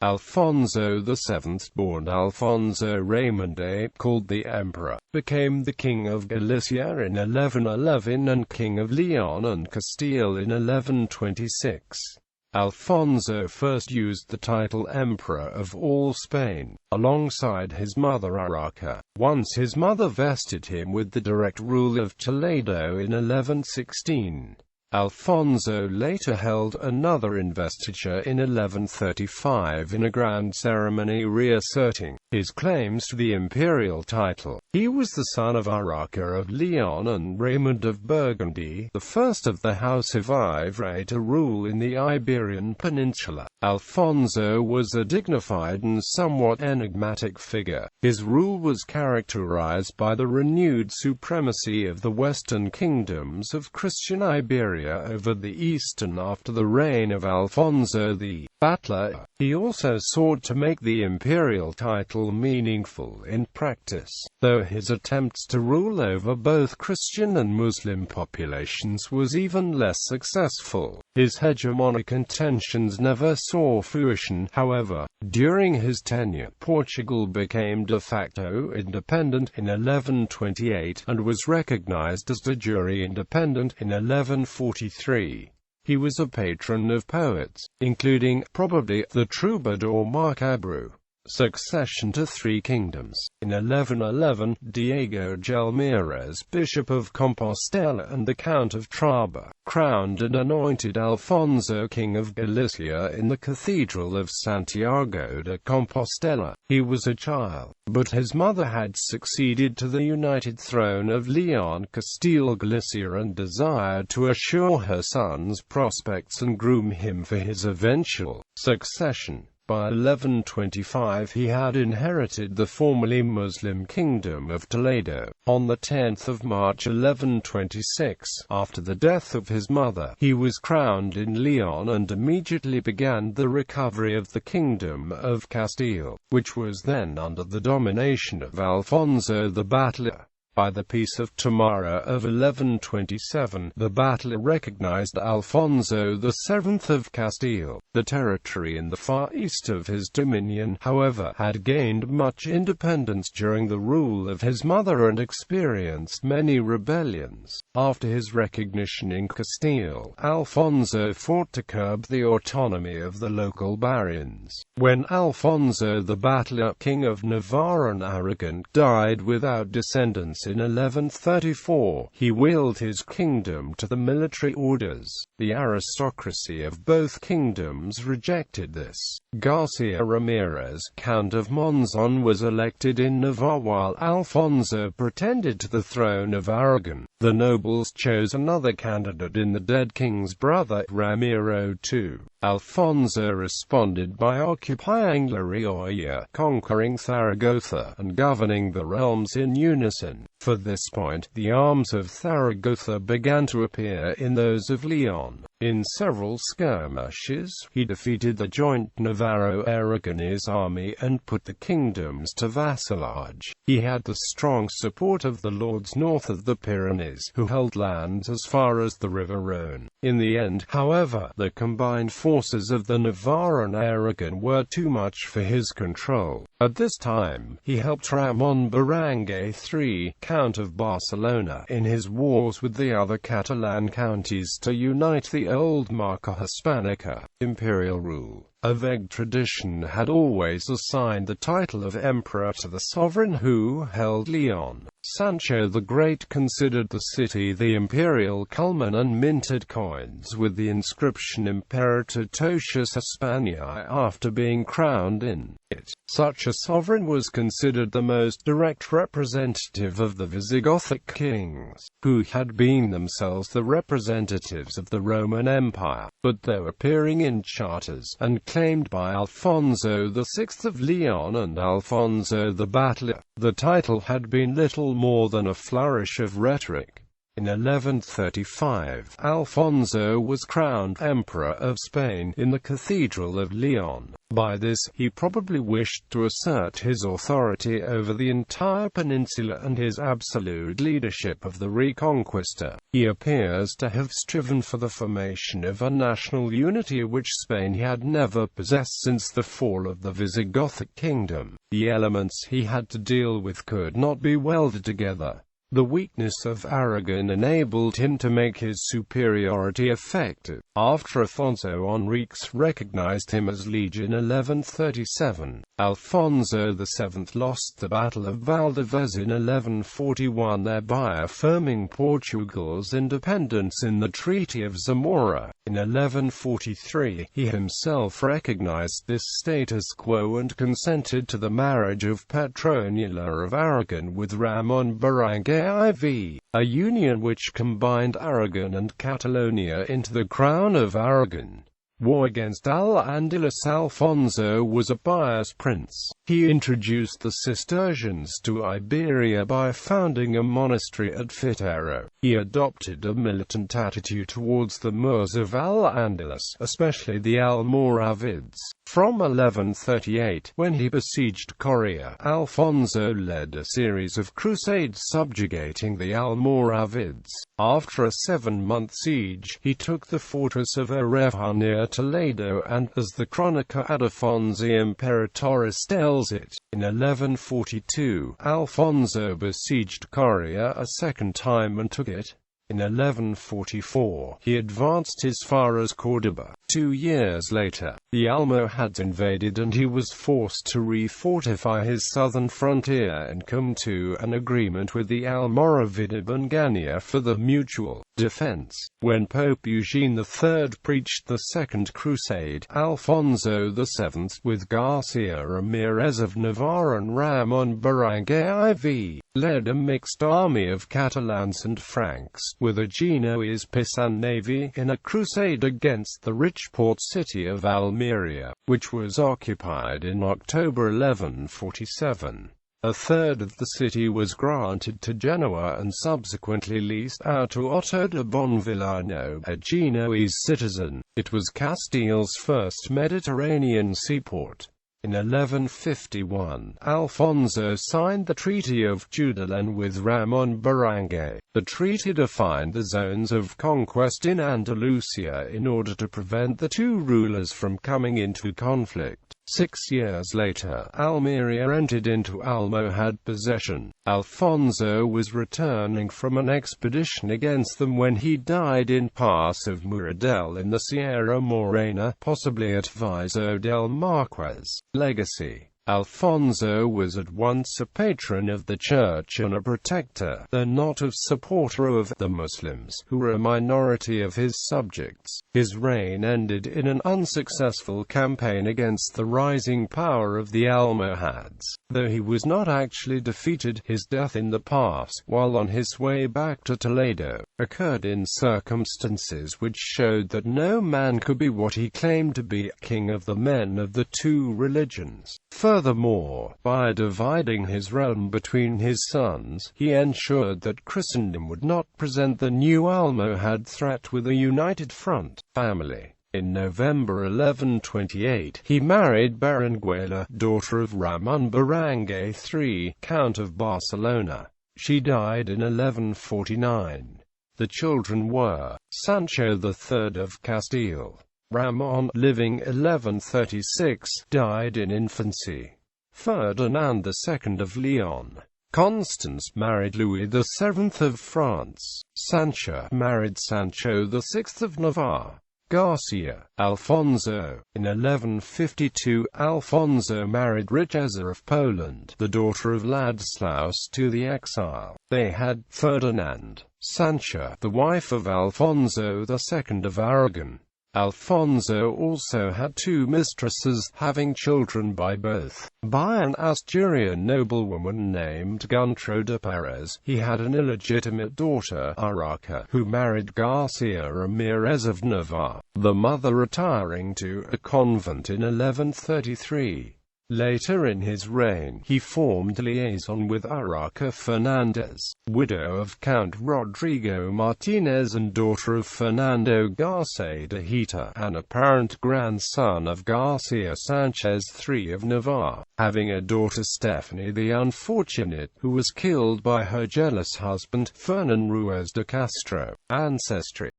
Alfonso VII, born Alfonso Raimúndez, called the Emperor, became the King of Galicia in 1111 and King of León and Castile in 1126. Alfonso first used the title Emperor of all Spain, alongside his mother Urraca, once his mother vested him with the direct rule of Toledo in 1116. Alfonso later held another investiture in 1135 in a grand ceremony reasserting his claims to the imperial title. He was the son of Urraca of León and Raymond of Burgundy, the first of the House of Ivrea to rule in the Iberian peninsula. Alfonso was a dignified and somewhat enigmatic figure. His rule was characterized by the renewed supremacy of the western kingdoms of Christian Iberia over the eastern after the reign of Alfonso the Battler. He also sought to make the imperial title meaningful in practice, though his attempts to rule over both Christian and Muslim populations was even less successful. His hegemonic intentions never saw fruition, however. During his tenure, Portugal became de facto independent in 1128, and was recognized as de jure independent in 1143. He was a patron of poets, including, probably, the troubadour Macabro. Succession to three kingdoms. In 1111, Diego Gelmírez, Bishop of Compostela and the Count of Traba, crowned and anointed Alfonso King of Galicia in the Cathedral of Santiago de Compostela. He was a child, but his mother had succeeded to the united throne of Leon, Castile, Galicia, and desired to assure her son's prospects and groom him for his eventual succession. By 1125 he had inherited the formerly Muslim kingdom of Toledo. On the 10th of March 1126, after the death of his mother, he was crowned in León and immediately began the recovery of the kingdom of Castile, which was then under the domination of Alfonso the Battler. By the Peace of Tamara of 1127, the Battler recognized Alfonso VII of Castile. The territory in the far east of his dominion, however, had gained much independence during the rule of his mother and experienced many rebellions. After his recognition in Castile, Alfonso fought to curb the autonomy of the local barons. When Alfonso the Battler, King of Navarre and Aragon, died without descendants in 1134, he willed his kingdom to the military orders. The aristocracy of both kingdoms rejected this. Garcia Ramirez, Count of Monzon, was elected in Navarre while Alfonso pretended to the throne of Aragon. The nobles chose another candidate in the dead king's brother, Ramiro II. Alfonso responded by occupying La Rioja, conquering Zaragoza, and governing the realms in unison. For this point, the arms of Zaragoza began to appear in those of Leon. In several skirmishes, he defeated the joint Navarro-Aragonese army and put the kingdoms to vassalage. He had the strong support of the lords north of the Pyrenees, who held lands as far as the river Rhone. In the end, however, the combined forces of the Navarre and Aragon were too much for his control. At this time, he helped Ramón Berenguer III, Count of Barcelona, in his wars with the other Catalan counties to unite the old Marca Hispanica. Imperial rule. A vague tradition had always assigned the title of emperor to the sovereign who held Leon. Sancho the Great considered the city the imperial culmen and minted coins with the inscription Imperator Totius Hispaniae after being crowned in it. Such a sovereign was considered the most direct representative of the Visigothic kings, who had been themselves the representatives of the Roman Empire, but though appearing in charters and claimed by Alfonso VI of Leon and Alfonso the Battler, the title had been little more than a flourish of rhetoric. In 1135, Alfonso was crowned Emperor of Spain in the Cathedral of Leon. By this, he probably wished to assert his authority over the entire peninsula and his absolute leadership of the Reconquista. He appears to have striven for the formation of a national unity which Spain had never possessed since the fall of the Visigothic kingdom. The elements he had to deal with could not be welded together. The weakness of Aragon enabled him to make his superiority effective. After Alfonso Enriques recognized him as liege in 1137, Alfonso VII lost the Battle of Valdez in 1141, thereby affirming Portugal's independence in the Treaty of Zamora. In 1143, he himself recognized this status quo and consented to the marriage of Petronila of Aragon with Ramon Berenguer IV, a union which combined Aragon and Catalonia into the Crown of Aragon. War against Al-Andalus. Alfonso was a pious prince. He introduced the Cistercians to Iberia by founding a monastery at Fitero. He adopted a militant attitude towards the Moors of Al-Andalus, especially the Almoravids. From 1138, when he besieged Coria, Alfonso led a series of crusades subjugating the Almoravids. After a 7-month siege, he took the fortress of Urraca near Toledo, and, as the chronicler Adefonso Imperatoris tells it, in 1142, Alfonso besieged Coria a second time and took it. In 1144, he advanced as far as Córdoba. 2 years later, the Almohads invaded and he was forced to refortify his southern frontier and come to an agreement with the Almoravid Ibn for the mutual defense. When Pope Eugene III preached the Second Crusade, Alfonso VII, with Garcia Ramirez of Navarre and Ramon Berenguer IV, led a mixed army of Catalans and Franks, with a Genoese Pisan navy, in a crusade against the rich port city of Almeria, which was occupied in October 1147. A third of the city was granted to Genoa and subsequently leased out to Otto de Bonvillano, a Genoese citizen. It was Castile's first Mediterranean seaport. In 1151, Alfonso signed the Treaty of Tudela with Ramon Berenguer. The treaty defined the zones of conquest in Andalusia in order to prevent the two rulers from coming into conflict. 6 years later, Almeria entered into Almohad possession. Alfonso was returning from an expedition against them when he died in Pass of Muradel in the Sierra Morena, possibly at Viso del Marquez. Legacy. Alfonso was at once a patron of the Church and a protector, though not a supporter of the Muslims, who were a minority of his subjects. His reign ended in an unsuccessful campaign against the rising power of the Almohads. Though he was not actually defeated, his death in the pass, while on his way back to Toledo, occurred in circumstances which showed that no man could be what he claimed to be, king of the men of the two religions. Furthermore, by dividing his realm between his sons, he ensured that Christendom would not present the new Almohad threat with a united front. Family. In November 1128, he married Berenguela, daughter of Ramon Berenguer III, Count of Barcelona. She died in 1149. The children were Sancho III of Castile. Ramon, living 1136, died in infancy. Ferdinand II of Leon. Constance married Louis VII of France. Sancho married Sancho VI of Navarre. Garcia. Alfonso. In 1152, Alfonso married Richeza of Poland, the daughter of Ladislaus to the exile. They had Ferdinand. Sancha, the wife of Alfonso II of Aragon. Alfonso also had two mistresses, having children by both. By an Asturian noblewoman named Guntro de Perez, he had an illegitimate daughter, Urraca, who married Garcia Ramirez of Navarre, the mother retiring to a convent in 1133. Later in his reign, he formed liaison with Urraca Fernandez, widow of Count Rodrigo Martinez and daughter of Fernando García de Hita, an apparent grandson of Garcia Sanchez III of Navarre, having a daughter Stephanie the Unfortunate, who was killed by her jealous husband, Fernan Ruiz de Castro. Ancestry.